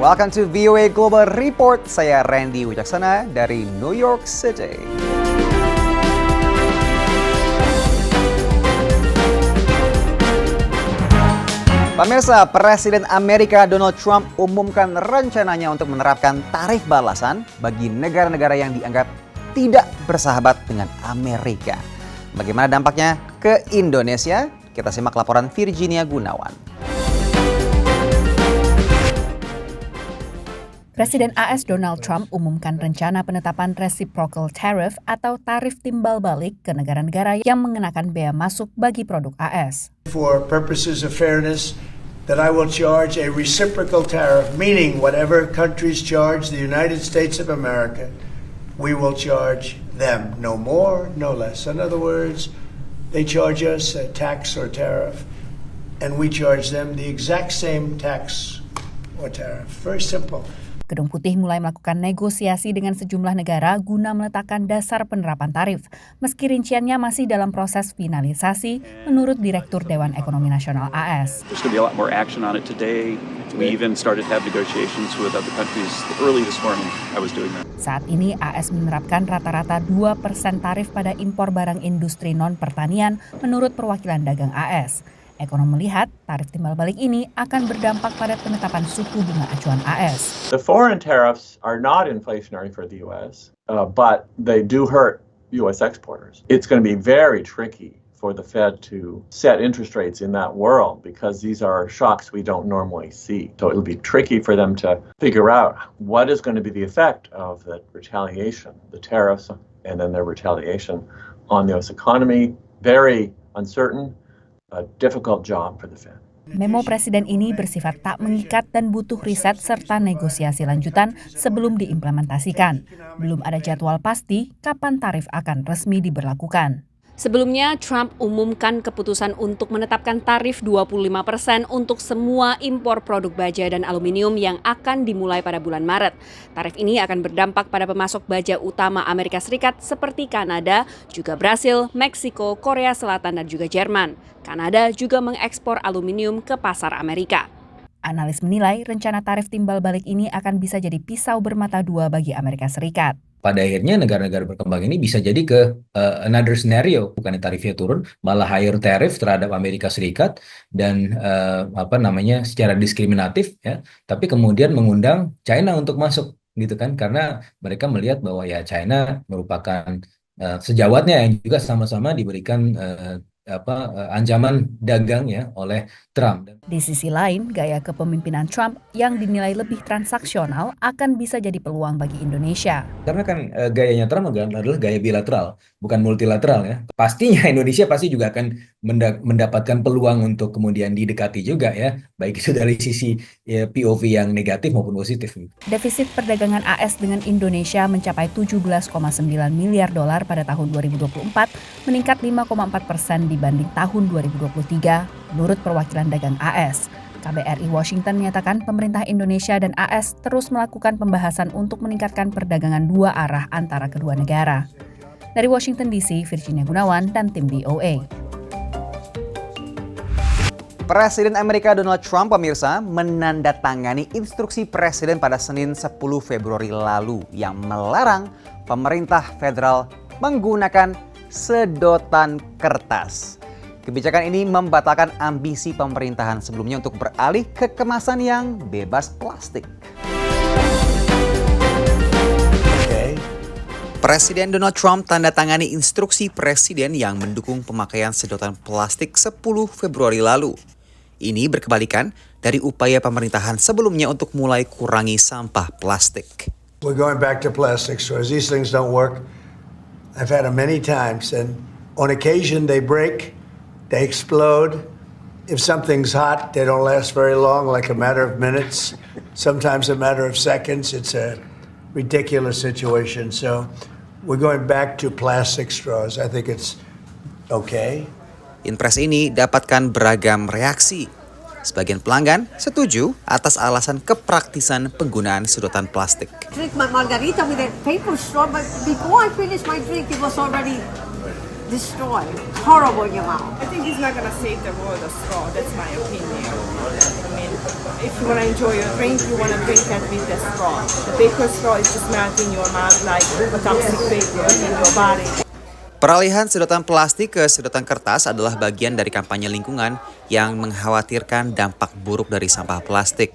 Welcome to VOA Global Report. Saya Randy Wijaksana dari New York City. Pemirsa, Presiden Amerika Donald Trump umumkan rencananya untuk menerapkan tarif balasan bagi negara-negara yang dianggap tidak bersahabat dengan Amerika. Bagaimana dampaknya ke Indonesia? Kita simak laporan Virginia Gunawan. Presiden AS Donald Trump umumkan rencana penetapan reciprocal tariff atau tarif timbal balik ke negara-negara yang mengenakan bea masuk bagi produk AS. For purposes of fairness, that I will charge a reciprocal tariff, meaning whatever countries charge the United States of America, we will charge them, no more, no less. In other words, they charge us a tax or tariff, and we charge them the exact same tax or tariff. Very simple. Gedung Putih mulai melakukan negosiasi dengan sejumlah negara guna meletakkan dasar penerapan tarif, meski rinciannya masih dalam proses finalisasi, menurut Direktur Dewan Ekonomi Nasional AS. There's going to be a lot more action on it today. We even started to have negotiations with other countries early this morning. I was doing that. Saat ini AS menerapkan rata-rata 2% tarif pada impor barang industri non-pertanian menurut perwakilan dagang AS. Ekonom melihat tarif timbal balik ini akan berdampak pada penetapan suku bunga acuan AS. The foreign tariffs are not inflationary for the U.S., but they do hurt U.S. exporters. It's going to be very tricky for the Fed to set interest rates in that world because these are shocks we don't normally see. So it'll be tricky for them to figure out what is going to be the effect of the retaliation, the tariffs, and then their retaliation on the U.S. economy. Very uncertain. A difficult job for the Fed. Memo Presiden ini bersifat tak mengikat dan butuh riset serta negosiasi lanjutan sebelum diimplementasikan. Belum ada jadwal pasti kapan tarif akan resmi diberlakukan. Sebelumnya, Trump umumkan keputusan untuk menetapkan tarif 25% untuk semua impor produk baja dan aluminium yang akan dimulai pada bulan Maret. Tarif ini akan berdampak pada pemasok baja utama Amerika Serikat seperti Kanada, juga Brasil, Meksiko, Korea Selatan, dan juga Jerman. Kanada juga mengekspor aluminium ke pasar Amerika. Analis menilai rencana tarif timbal balik ini akan bisa jadi pisau bermata dua bagi Amerika Serikat. Pada akhirnya negara-negara berkembang ini bisa jadi ke another scenario, bukannya tarifnya turun, malah higher tariff terhadap Amerika Serikat dan secara diskriminatif ya, tapi kemudian mengundang China untuk masuk gitu kan, karena mereka melihat bahwa ya China merupakan sejawatnya yang juga sama-sama diberikan ancaman dagang ya oleh Trump. Di sisi lain, gaya kepemimpinan Trump yang dinilai lebih transaksional akan bisa jadi peluang bagi Indonesia. Karena kan gayanya Trump adalah gaya bilateral, bukan multilateral ya. Pastinya Indonesia pasti juga akan mendapatkan peluang untuk kemudian didekati juga ya, baik itu dari sisi POV yang negatif maupun positif. Defisit perdagangan AS dengan Indonesia mencapai 17,9 miliar dolar pada tahun 2024, meningkat 5,4% dibanding tahun 2023, menurut perwakilan dagang AS. KBRI Washington menyatakan pemerintah Indonesia dan AS terus melakukan pembahasan untuk meningkatkan perdagangan dua arah antara kedua negara. Dari Washington DC, Virginia Gunawan dan tim VOA. Presiden Amerika Donald Trump, pemirsa, menandatangani instruksi Presiden pada Senin 10 Februari lalu yang melarang pemerintah federal menggunakan sedotan kertas. Kebijakan ini membatalkan ambisi pemerintahan sebelumnya untuk beralih ke kemasan yang bebas plastik. Presiden Donald Trump tanda tangani instruksi presiden yang mendukung pemakaian sedotan plastik 10 Februari lalu. Ini berkebalikan dari upaya pemerintahan sebelumnya untuk mulai kurangi sampah plastik. We're going back to plastic straws. These things don't work. I've had them many times, and on occasion they break. They explode. If something's hot, they don't last very long, like a matter of minutes, sometimes a matter of seconds. It's a ridiculous situation. So we're going back to plastic straws. I think it's okay. Impres ini dapatkan beragam reaksi. Sebagian pelanggan setuju atas alasan kepraktisan penggunaan sedotan plastik. Drink my margarita with a paper straw, but before I finish my drink, it was already destroy, horrible in your mouth. I think it's not gonna save the world, the straw. That's my opinion. I mean, if you wanna enjoy your drink, you wanna drink that with the straw. The paper straw is just melting in your mouth like a toxic vapor in your body. Peralihan sedotan plastik ke sedotan kertas adalah bagian dari kampanye lingkungan yang mengkhawatirkan dampak buruk dari sampah plastik.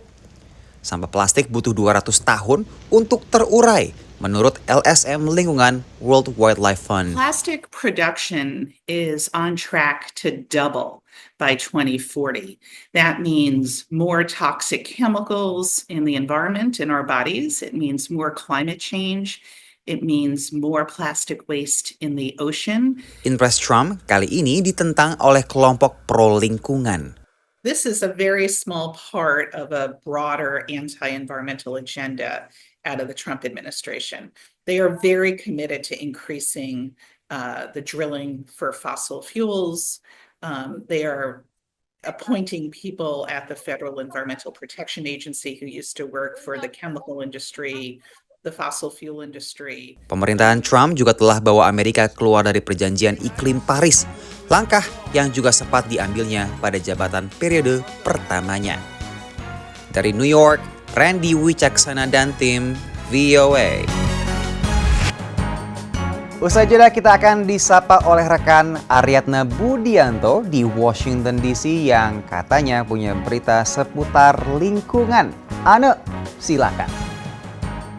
Sampah plastik butuh 200 tahun untuk terurai, menurut LSM Lingkungan World Wildlife Fund. Plastic production is on track to double by 2040. That means more toxic chemicals in the environment, in our bodies. It means more climate change. It means more plastic waste in the ocean. Impres Trump kali ini ditentang oleh kelompok pro-lingkungan. This is a very small part of a broader anti-environmental agenda out of the Trump administration. They are very committed to increasing the drilling for fossil fuels. They are appointing people at the Federal Environmental Protection Agency who used to work for the chemical industry, the fossil fuel industry. Pemerintahan Trump juga telah bawa Amerika keluar dari perjanjian iklim Paris, langkah yang juga sempat diambilnya pada jabatan periode pertamanya. Dari New York, Randy Wicaksana dan tim VOA. Usai jeda kita akan disapa oleh rekan Aryatna Budianto di Washington DC yang katanya punya berita seputar lingkungan. Ane, silakan.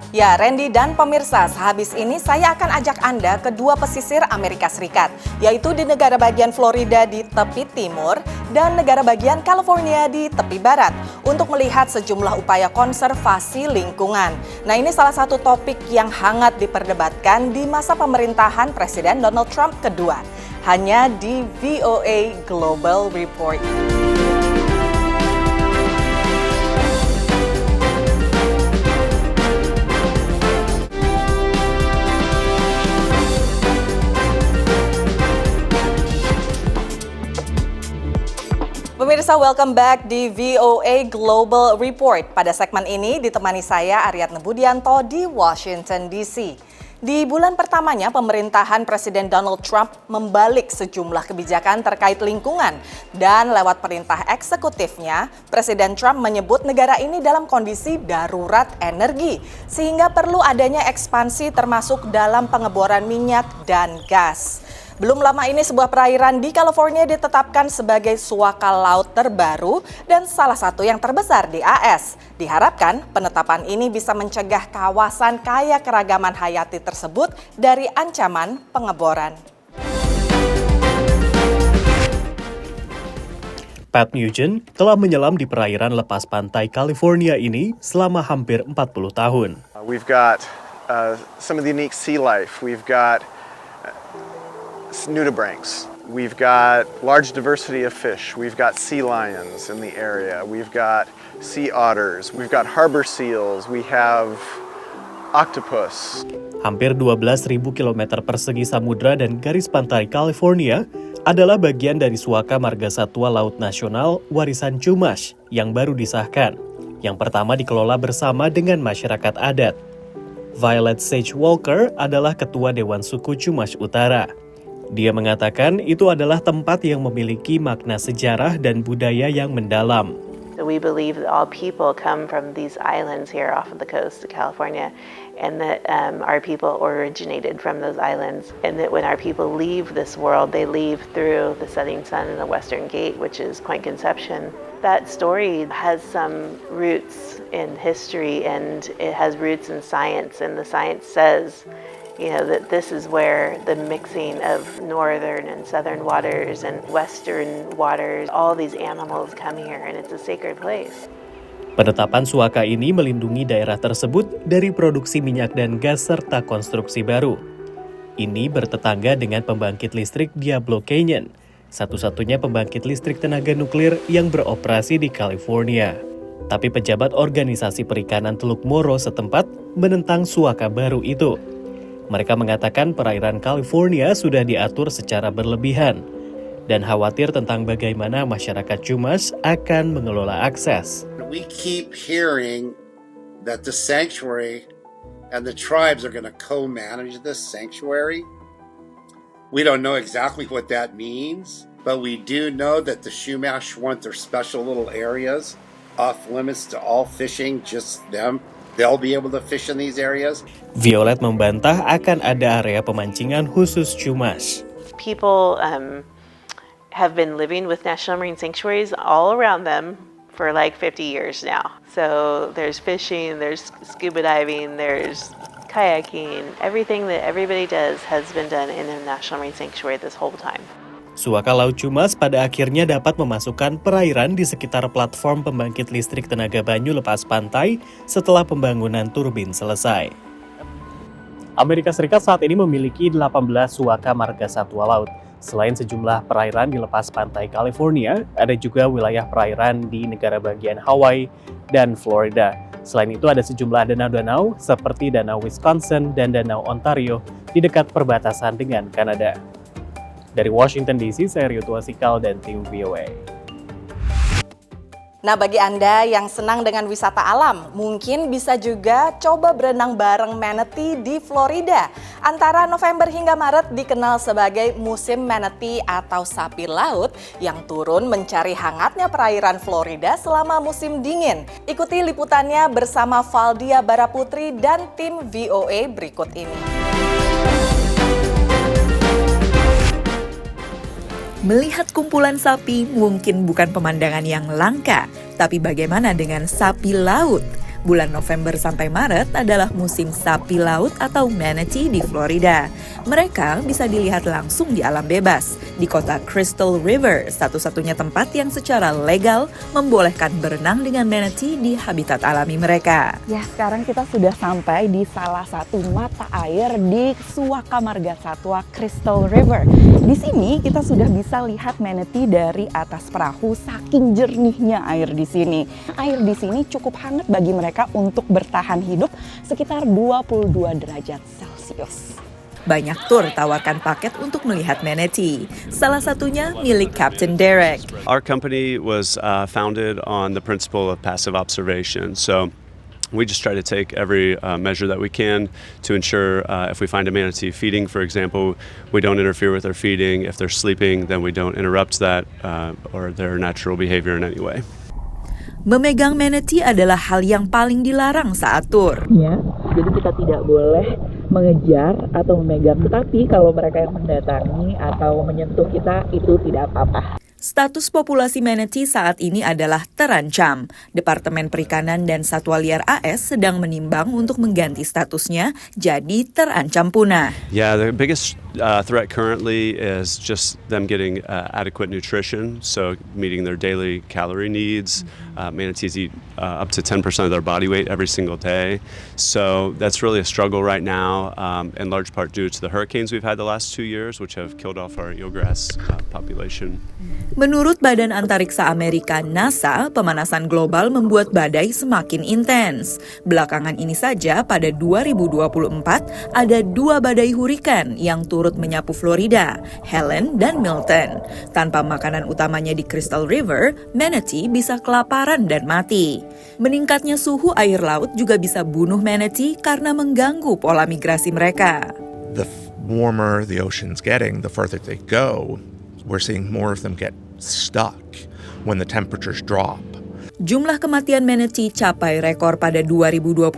Ya, Randy dan pemirsa, sehabis ini saya akan ajak Anda ke dua pesisir Amerika Serikat, yaitu di negara bagian Florida di tepi timur dan negara bagian California di tepi barat, untuk melihat sejumlah upaya konservasi lingkungan. Nah, ini salah satu topik yang hangat diperdebatkan di masa pemerintahan Presiden Donald Trump kedua, hanya di VOA Global Report. Pemirsa, welcome back di VOA Global Report. Pada segmen ini ditemani saya Aryatna Budianto di Washington DC. Di bulan pertamanya pemerintahan Presiden Donald Trump membalik sejumlah kebijakan terkait lingkungan dan lewat perintah eksekutifnya, Presiden Trump menyebut negara ini dalam kondisi darurat energi sehingga perlu adanya ekspansi termasuk dalam pengeboran minyak dan gas. Belum lama ini sebuah perairan di California ditetapkan sebagai suaka laut terbaru dan salah satu yang terbesar di AS. Diharapkan penetapan ini bisa mencegah kawasan kaya keragaman hayati tersebut dari ancaman pengeboran. Pat Nugent telah menyelam di perairan lepas pantai California ini selama hampir 40 tahun. We've got some of the unique sea life. We've got nudibranchs. We've got large diversity of fish. We've got sea lions in the area. We've got sea otters. We've got harbor seals. We have octopus. Hampir 12.000 km persegi samudra dan garis pantai California adalah bagian dari Suaka Marga Satwa Laut Nasional Warisan Chumash yang baru disahkan. Yang pertama dikelola bersama dengan masyarakat adat. Violet Sage Walker adalah ketua Dewan Suku Chumash Utara. Dia mengatakan itu adalah tempat yang memiliki makna sejarah dan budaya yang mendalam. So we believe that all people come from these islands here off of the coast of California, and that our people originated from those islands, and that when our people leave this world, they leave through the setting sun and the Western Gate, which is Point Conception. That story has some roots in history, and it has roots in science, and the science says that this is where the mixing of northern and southern waters and western waters, all these animals come here, and it's a sacred place. Penetapan Suaka ini melindungi daerah tersebut dari produksi minyak dan gas serta konstruksi baru. Ini bertetangga dengan pembangkit listrik Diablo Canyon, satu-satunya pembangkit listrik tenaga nuklir yang beroperasi di California. Tapi pejabat organisasi perikanan Teluk Moro setempat menentang Suaka baru itu. Mereka mengatakan perairan California sudah diatur secara berlebihan dan khawatir tentang bagaimana masyarakat Chumash akan mengelola akses. We keep hearing that the sanctuary and the tribes are going to co-manage this sanctuary. We don't know exactly what that means, but we do know that the Chumash want their special little areas off limits to all fishing, just them. They'll be able to fish in these areas. Violet membantah akan ada area pemancingan khusus Chumash. People have been living with national marine sanctuaries all around them for like 50 years now. So there's fishing, there's scuba diving, there's kayaking. Everything that everybody does has been done in a national marine sanctuary this whole time. Suaka Laut Chumash pada akhirnya dapat memasukkan perairan di sekitar platform pembangkit listrik tenaga banyu lepas pantai setelah pembangunan turbin selesai. Amerika Serikat saat ini memiliki 18 suaka marga satwa laut. Selain sejumlah perairan di lepas pantai California, ada juga wilayah perairan di negara bagian Hawaii dan Florida. Selain itu ada sejumlah danau-danau seperti Danau Wisconsin dan Danau Ontario di dekat perbatasan dengan Kanada. Dari Washington DC, saya Rio Tuasikal dan tim VOA. Nah, bagi Anda yang senang dengan wisata alam, mungkin bisa juga coba berenang bareng manatee di Florida. Antara November hingga Maret dikenal sebagai musim manatee atau sapi laut yang turun mencari hangatnya perairan Florida selama musim dingin. Ikuti liputannya bersama Valdia Baraputri dan tim VOA berikut ini. Melihat kumpulan sapi mungkin bukan pemandangan yang langka, tapi bagaimana dengan sapi laut? Bulan November sampai Maret adalah musim sapi laut atau manatee di Florida. Mereka bisa dilihat langsung di alam bebas, di kota Crystal River, satu-satunya tempat yang secara legal membolehkan berenang dengan manatee di habitat alami mereka. Ya, sekarang kita sudah sampai di salah satu mata air di Suaka Marga Satwa Crystal River. Di sini kita sudah bisa lihat manatee dari atas perahu, saking jernihnya air di sini. Air di sini cukup hangat bagi mereka untuk bertahan hidup sekitar 22 derajat Celcius. Banyak tur tawarkan paket untuk melihat manatee. Salah satunya milik Captain Derek. Our company was founded on the principle of passive observation. So we just try to take every measure that we can to ensure if we find a manatee feeding, for example, we don't interfere with their feeding. If they're sleeping, then we don't interrupt that or their natural behavior in any way. Memegang manatee adalah hal yang paling dilarang saat tur. Ya, jadi kita tidak boleh mengejar atau memegang, tetapi kalau mereka yang mendatangi atau menyentuh kita itu tidak apa-apa. Status populasi manatee saat ini adalah terancam. Departemen Perikanan dan Satwa Liar AS sedang menimbang untuk mengganti statusnya jadi terancam punah. Yeah, the biggest threat currently is just them getting adequate nutrition, so meeting their daily calorie needs. Manatees eat up to 10% of their body weight every single day, so that's really a struggle right now, in large part due to the hurricanes we've had the last 2 years, which have killed off our eelgrass population. Menurut Badan Antariksa Amerika NASA, pemanasan global membuat badai semakin intens. Belakangan ini saja pada 2024 ada 2 badai hurikan yang turut menyapu Florida, Helen dan Milton. Tanpa makanan utamanya di Crystal River, manatee bisa kelaparan dan mati. Meningkatnya suhu air laut juga bisa bunuh manatee karena mengganggu pola migrasi mereka. The warmer the ocean's getting, the further they go. We're seeing more of them get stuck when the temperatures drop. Jumlah kematian manatee capai rekor pada 2021,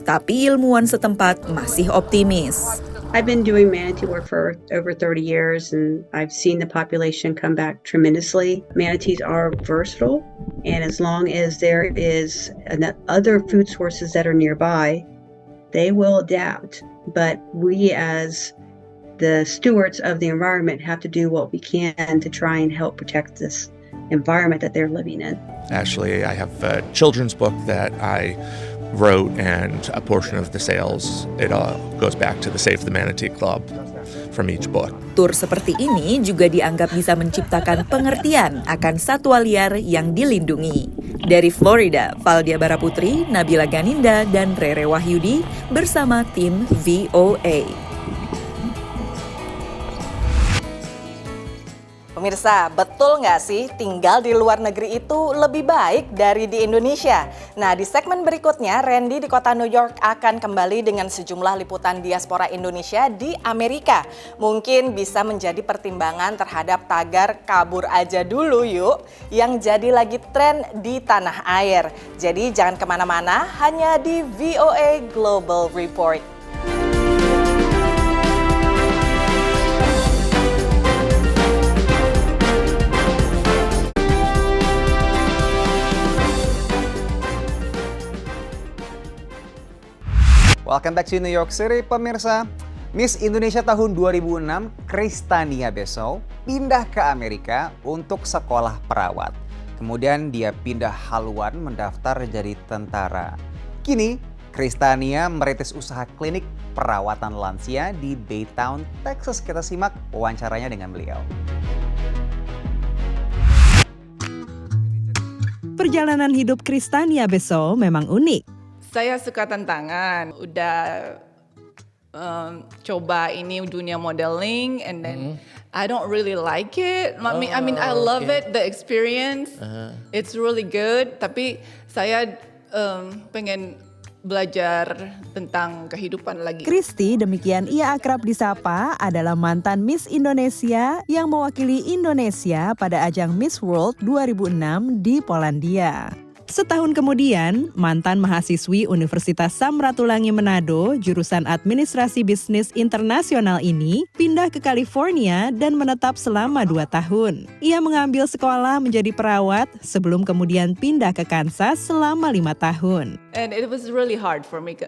tapi ilmuwan setempat masih optimis. I've been doing manatee work for over 30 years and I've seen the population come back tremendously. Manatees are versatile, and as long as there is other food sources that are nearby, they will adapt. But we as the stewards of the environment have to do what we can to try and help protect this environment that they're living in. Actually, I have a children's book that I wrote, and a portion of the sales, it all goes back to the Save the Manatee Club from each book. Tur seperti ini juga dianggap bisa menciptakan pengertian akan satwa liar yang dilindungi. Dari Florida, Valdia Baraputri, Nabila Ganinda, dan Rere Wahyudi bersama tim VOA. Pemirsa, betul nggak sih tinggal di luar negeri itu lebih baik dari di Indonesia? Nah, di segmen berikutnya, Randy di kota New York akan kembali dengan sejumlah liputan diaspora Indonesia di Amerika. Mungkin bisa menjadi pertimbangan terhadap tagar kabur aja dulu yuk, yang jadi lagi tren di tanah air. Jadi jangan kemana-mana, hanya di VOA Global Report. Welcome back to New York City, pemirsa. Miss Indonesia tahun 2006, Kristania Besau, pindah ke Amerika untuk sekolah perawat. Kemudian dia pindah haluan mendaftar jadi tentara. Kini, Kristania merintis usaha klinik perawatan lansia di Baytown, Texas. Kita simak wawancaranya dengan beliau. Perjalanan hidup Kristania Besau memang unik. Saya suka tantangan, udah coba ini dunia modeling, and then I don't really like it. I mean I love it, the experience, it's really good. Tapi saya pengen belajar tentang kehidupan lagi. Kristi, demikian ia akrab disapa, adalah mantan Miss Indonesia yang mewakili Indonesia pada ajang Miss World 2006 di Polandia. Setahun kemudian, mantan mahasiswi Universitas Samratulangi Manado, jurusan Administrasi Bisnis Internasional ini pindah ke California dan menetap selama 2 tahun. Ia mengambil sekolah menjadi perawat sebelum kemudian pindah ke Kansas selama 5 tahun. And it was really hard for me,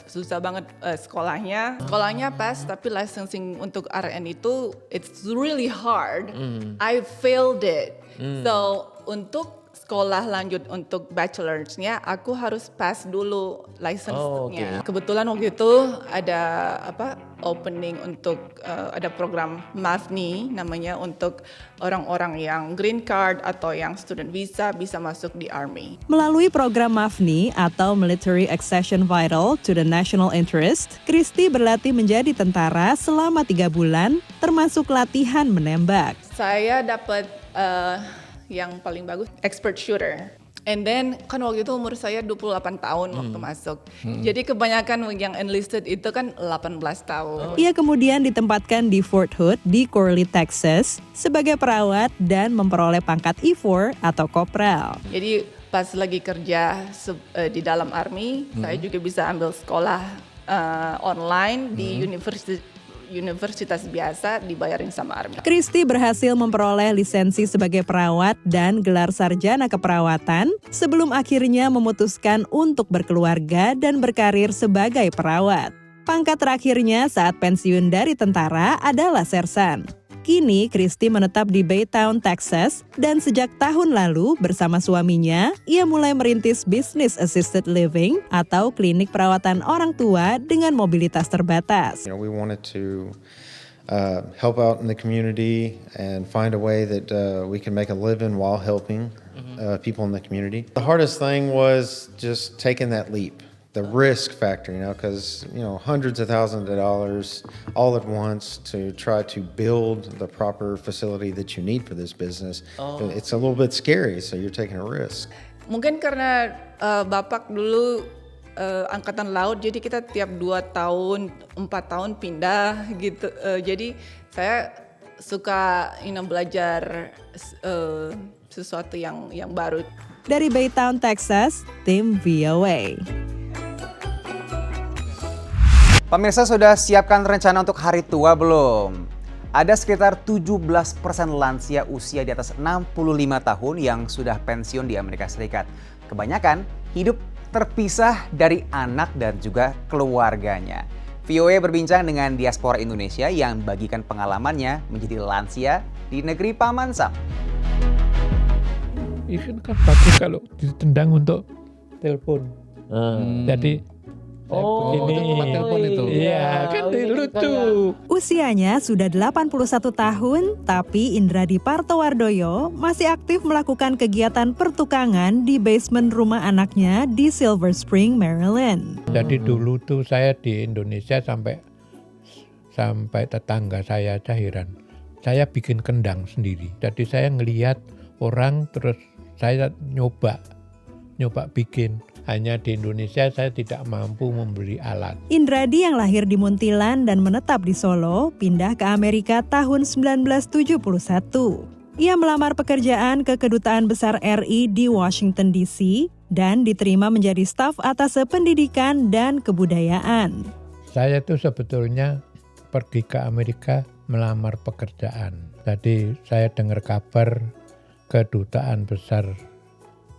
susah banget sekolahnya. Sekolahnya pas, tapi licensing untuk RN itu, it's really hard. I failed it. So, untuk sekolah lanjut untuk bachelor's-nya, aku harus pass dulu license-nya. Kebetulan waktu itu ada opening untuk ada program MAFNI namanya, untuk orang-orang yang green card atau yang student visa bisa masuk di Army. Melalui program MAFNI atau Military Accession Vital to the National Interest, Kristi berlatih menjadi tentara selama 3 bulan, termasuk latihan menembak. Saya dapat yang paling bagus, expert shooter. And then, kan waktu itu umur saya 28 tahun waktu masuk. Jadi kebanyakan yang enlisted itu kan 18 tahun. Ia kemudian ditempatkan di Fort Hood di Corley, Texas sebagai perawat dan memperoleh pangkat E4 atau kopral. Jadi pas lagi kerja di dalam Army, saya juga bisa ambil sekolah online di universitas biasa, dibayarin sama Army. Kristi berhasil memperoleh lisensi sebagai perawat dan gelar sarjana keperawatan sebelum akhirnya memutuskan untuk berkeluarga dan berkarir sebagai perawat. Pangkat terakhirnya saat pensiun dari tentara adalah sersan. Kini Kristi menetap di Baytown, Texas, dan sejak tahun lalu bersama suaminya, ia mulai merintis bisnis assisted living atau klinik perawatan orang tua dengan mobilitas terbatas. We wanted to help out in the community and find a way that we can make a living while helping people in the community. The hardest thing was just taking that leap. The risk factor, because, hundreds of thousands of dollars all at once to try to build the proper facility that you need for this business. It's a little bit scary, so you're taking a risk. Mungkin karena Bapak dulu Angkatan Laut, jadi kita tiap 2 tahun, 4 tahun pindah gitu. Jadi saya suka belajar sesuatu yang baru. Dari Baytown, Texas, tim VOA. Pemirsa, sudah siapkan rencana untuk hari tua belum? Ada sekitar 17% lansia usia di atas 65 tahun yang sudah pensiun di Amerika Serikat. Kebanyakan hidup terpisah dari anak dan juga keluarganya. VOA berbincang dengan diaspora Indonesia yang bagikan pengalamannya menjadi lansia di negeri Paman Sam. Ini kan bagus kalau ditendang untuk telepon. Jadi ini tempat telepon itu. Iya, kan lucu. Usianya sudah 81 tahun, tapi Indradi Partowardoyo masih aktif melakukan kegiatan pertukangan di basement rumah anaknya di Silver Spring, Maryland. Jadi dulu tuh saya di Indonesia sampai tetangga saya aja heran. saya bikin kendang sendiri. Jadi saya ngelihat orang terus saya nyoba bikin. Hanya di Indonesia saya tidak mampu memberi alat. Indradi yang lahir di Muntilan dan menetap di Solo, pindah ke Amerika tahun 1971. Ia melamar pekerjaan ke Kedutaan Besar RI di Washington DC dan diterima menjadi staf atase pendidikan dan kebudayaan. Saya tuh sebetulnya pergi ke Amerika melamar pekerjaan. Jadi saya dengar kabar Kedutaan Besar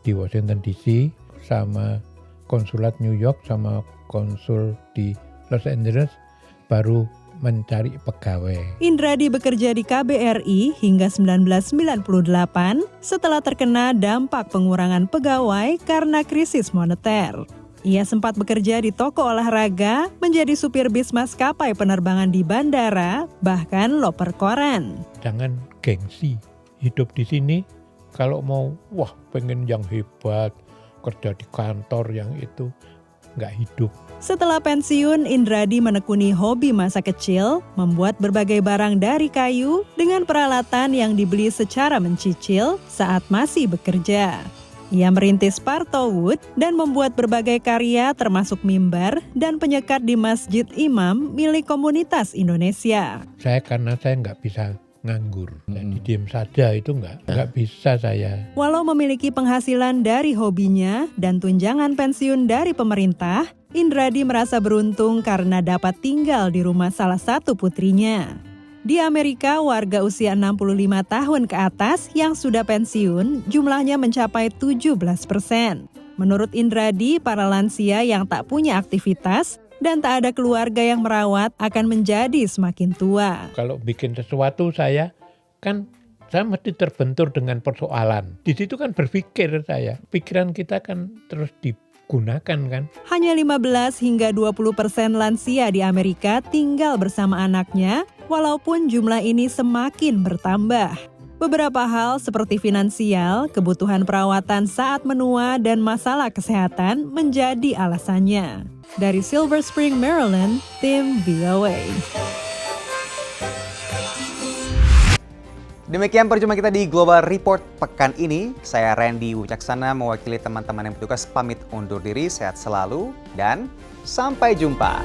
di Washington DC sama konsulat New York sama konsul di Los Angeles baru mencari pegawai. Indradi bekerja di KBRI hingga 1998 setelah terkena dampak pengurangan pegawai karena krisis moneter. Ia sempat bekerja di toko olahraga, menjadi supir bis maskapai penerbangan di bandara, bahkan loper koran. Jangan gengsi. Hidup di sini kalau mau pengen yang hebat, kerja di kantor yang itu nggak hidup. Setelah pensiun, Indradi menekuni hobi masa kecil, membuat berbagai barang dari kayu dengan peralatan yang dibeli secara mencicil saat masih bekerja. Ia merintis Parto Wood dan membuat berbagai karya termasuk mimbar dan penyekat di Masjid Imam milik komunitas Indonesia. Karena saya nggak bisa nganggur, jadi diem saja itu nggak bisa saya. Walau memiliki penghasilan dari hobinya dan tunjangan pensiun dari pemerintah, Indradi merasa beruntung karena dapat tinggal di rumah salah satu putrinya. Di Amerika, warga usia 65 tahun ke atas yang sudah pensiun jumlahnya mencapai 17%. Menurut Indradi, para lansia yang tak punya aktivitas dan tak ada keluarga yang merawat akan menjadi semakin tua. Kalau bikin sesuatu saya mesti terbentur dengan persoalan. Di situ kan berpikir saya, pikiran kita kan terus digunakan kan. Hanya 15 hingga 20% lansia di Amerika tinggal bersama anaknya, walaupun jumlah ini semakin bertambah. Beberapa hal seperti finansial, kebutuhan perawatan saat menua, dan masalah kesehatan menjadi alasannya. Dari Silver Spring, Maryland, tim VOA. Demikian perjumpaan kita di Global Report pekan ini. Saya Randy Wucaksana mewakili teman-teman yang bertugas pamit undur diri. Sehat selalu dan sampai jumpa.